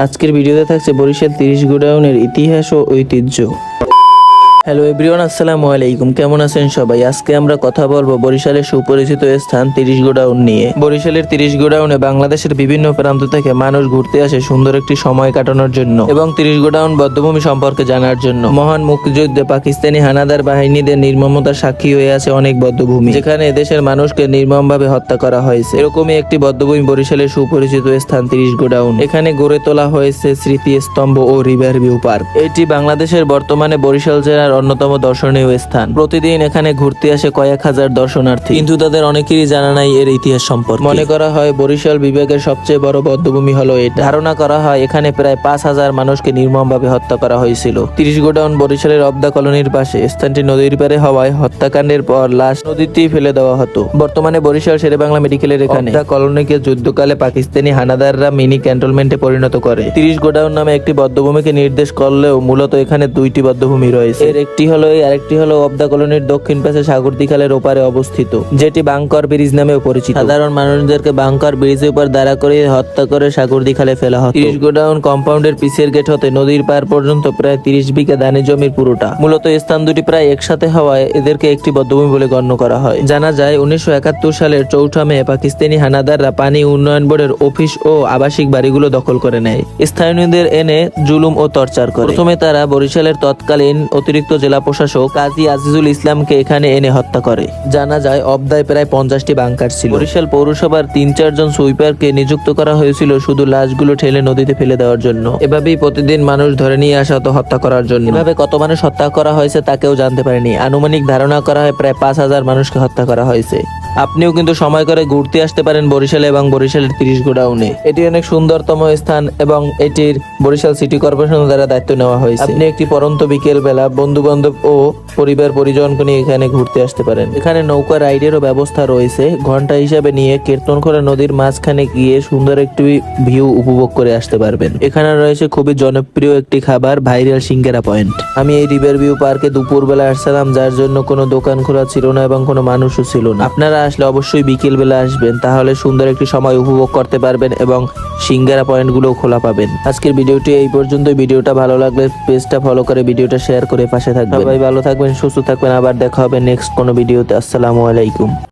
আজকের ভিডিওতে থাকছে বরিশাল 30 গোডাউনের ইতিহাস ও ঐতিহ্য। হ্যালো এভরিওয়ান, আসসালামু আলাইকুম। কেমন আছেন সবাই? আজকে আমরা কথা বলবো বরিশালের সুপরিচিত স্থান 30 গোডাউন নিয়ে। বরিশালের 30 গোডাউনে বাংলাদেশের বিভিন্ন প্রান্ত থেকে মানুষ ঘুরতে আসে সুন্দর একটি সময় কাটানোর জন্য এবং 30 গোডাউন বধ্যভূমি সম্পর্কে জানার জন্য। মহান মুক্তিযুদ্ধে পাকিস্তানি হানাদার বাহিনীদের নির্মমতার সাক্ষী হয়ে আছে অনেক বধ্যভূমি, যেখানে এদেশের মানুষকে নির্মমভাবে হত্যা করা হয়েছে। এরকমই একটি বধ্যভূমি বরিশালের সুপরিচিত স্থান 30 গোডাউন। এখানে গড়ে তোলা হয়েছে স্মৃতিস্তম্ভ ও রিভার ভিউ পার্ক। এটি বাংলাদেশের বর্তমানে বরিশাল জেলার অন্যতম দর্শনীয় স্থান। প্রতিদিন এখানে ঘুরতে আসে কয়েক হাজার দর্শনার্থী, কিন্তু তাদের অনেকেরই জানা নাই এর ইতিহাস সম্পর্কে। মনে করা হয় বরিশাল বিভাগের সবচেয়ে বড় বধ্যভূমি হলো এটা। ধারণা করা হয় এখানে প্রায় 5000 মানুষকে নির্মমভাবে হত্যা করা হয়েছিল। 30 গোডাউন বরিশালের অবদা কলোনির পাশে। স্থানটি নদীর পারে হওয়ায় হত্যাকাণ্ডের পর লাশ নদীতেই ফেলে দেওয়া হতো। বর্তমানে বরিশাল শেরেবাংলা মেডিকেলের এখানে অবদা কলোনিকে যুদ্ধকালে পাকিস্তানি হানাদাররা মিনি ক্যান্টনমেন্টে পরিণত করে। 30 গোডাউন নামে একটি বধ্যভূমিকে নির্দেশ করলেও মূলত এখানে দুইটি বধ্যভূমি রয়েছে। এর একটি হলো এই, আরেকটি হলো অবদা কলোনির দক্ষিণ পাশে সাগরদী খালের ওপারে অবস্থিত, যেটি বাংকর ব্রিজ নামেও পরিচিত। সাধারণ মানুষদেরকে বাংকর ব্রিজের উপর দাঁড়া করে হত্যা করে সাগরদী খালে ফেলা হতো। 30 গোডাউন কম্পাউন্ডের পিছের গেট হতে নদীর পার পর্যন্ত প্রায় 30 বিঘা ধানের জমির পুরোটা। মূলত স্থান দুটি প্রায় একসাথে হওয়ায় এদেরকে একটি বধ্যভূমি বলে গণ্য করা হয়। জানা যায় 1971 সালের 4 মে পাকিস্তানি হানাদাররা পানি উন্নয়ন বোর্ডের অফিস ও আবাসিক বাড়িগুলো দখল করে নেয়। স্থানীয়দের এনে জুলুম ও টর্চার করে। প্রথমে তারা বরিশালের তৎকালীন অতিরিক্ত জেলা প্রশাসক কাজী আজিজুল ইসলামকে এখানে এনে হত্যা করে। জানা যায় অবদায় প্রায় 50টি বাংকার ছিল। বরিশাল পৌরসভার 3-4 জন সুইপারকে নিযুক্ত করা হয়েছিল শুধু লাশগুলো ঠেলে নদীতে ফেলে দেওয়ার জন্য। এভাবেই প্রতিদিন মানুষ ধরে নিয়ে আসা হতো হত্যা করার জন্য। এভাবে কত মানুষ হত্যা করা হয়েছে তা কেউ জানতে পারেনি। আনুমানিক ধারণা করা হয় প্রায় 5000 মানুষকে হত্যা করা হয়েছে। আপনিও কিন্তু সময় করে ঘুরতে আসতে পারেন বরিশালে এবং বরিশালের 30 গোডাউনে। এটি অনেক সুন্দরতম স্থান এবং এটির বরিশাল সিটি কর্পোরেশন দ্বারা দায়িত্ব নেওয়া হয়েছে। আপনি একটি পরন্ত বিকেল বেলা বন্ধু বান্ধব ও পরিবার পরিজনকে নিয়ে এখানে ঘুরতে আসতে পারেন। এখানে নৌকা রাইডেরও ব্যবস্থা রয়েছে। ঘন্টা হিসাবে নিয়ে কীর্তনখোলা নদীর মাঝখানে গিয়ে সুন্দর একটি ভিউ উপভোগ করে আসতে পারবেন। এখানে রয়েছে খুবই জনপ্রিয় একটি খাবার, ভাইরাল সিঙ্গারা পয়েন্ট। আমি এই রিভার ভিউ পার্কে দুপুরবেলা আসছিলাম, যার জন্য কোনো দোকান খোলা ছিল না এবং কোনো মানুষও ছিল না। আপনারা আসলে অবশ্যই বিকেল বেলা আসবেন, তাহলে সুন্দর একটি সময় উপভোগ করতে পারবেন এবং সিঙ্গারা পয়েন্ট গুলো খোলা পাবেন। আজকের ভিডিওটি এই পর্যন্ত। ভিডিওটা ভালো লাগলে পেজটা ফলো করে ভিডিওটা শেয়ার করে পাশে থাকবেন। সবাই ভালো থাকবেন, সুস্থ থাকবেন। আবার দেখা হবে নেক্সট কোনো ভিডিওতে। আসসালামু আলাইকুম।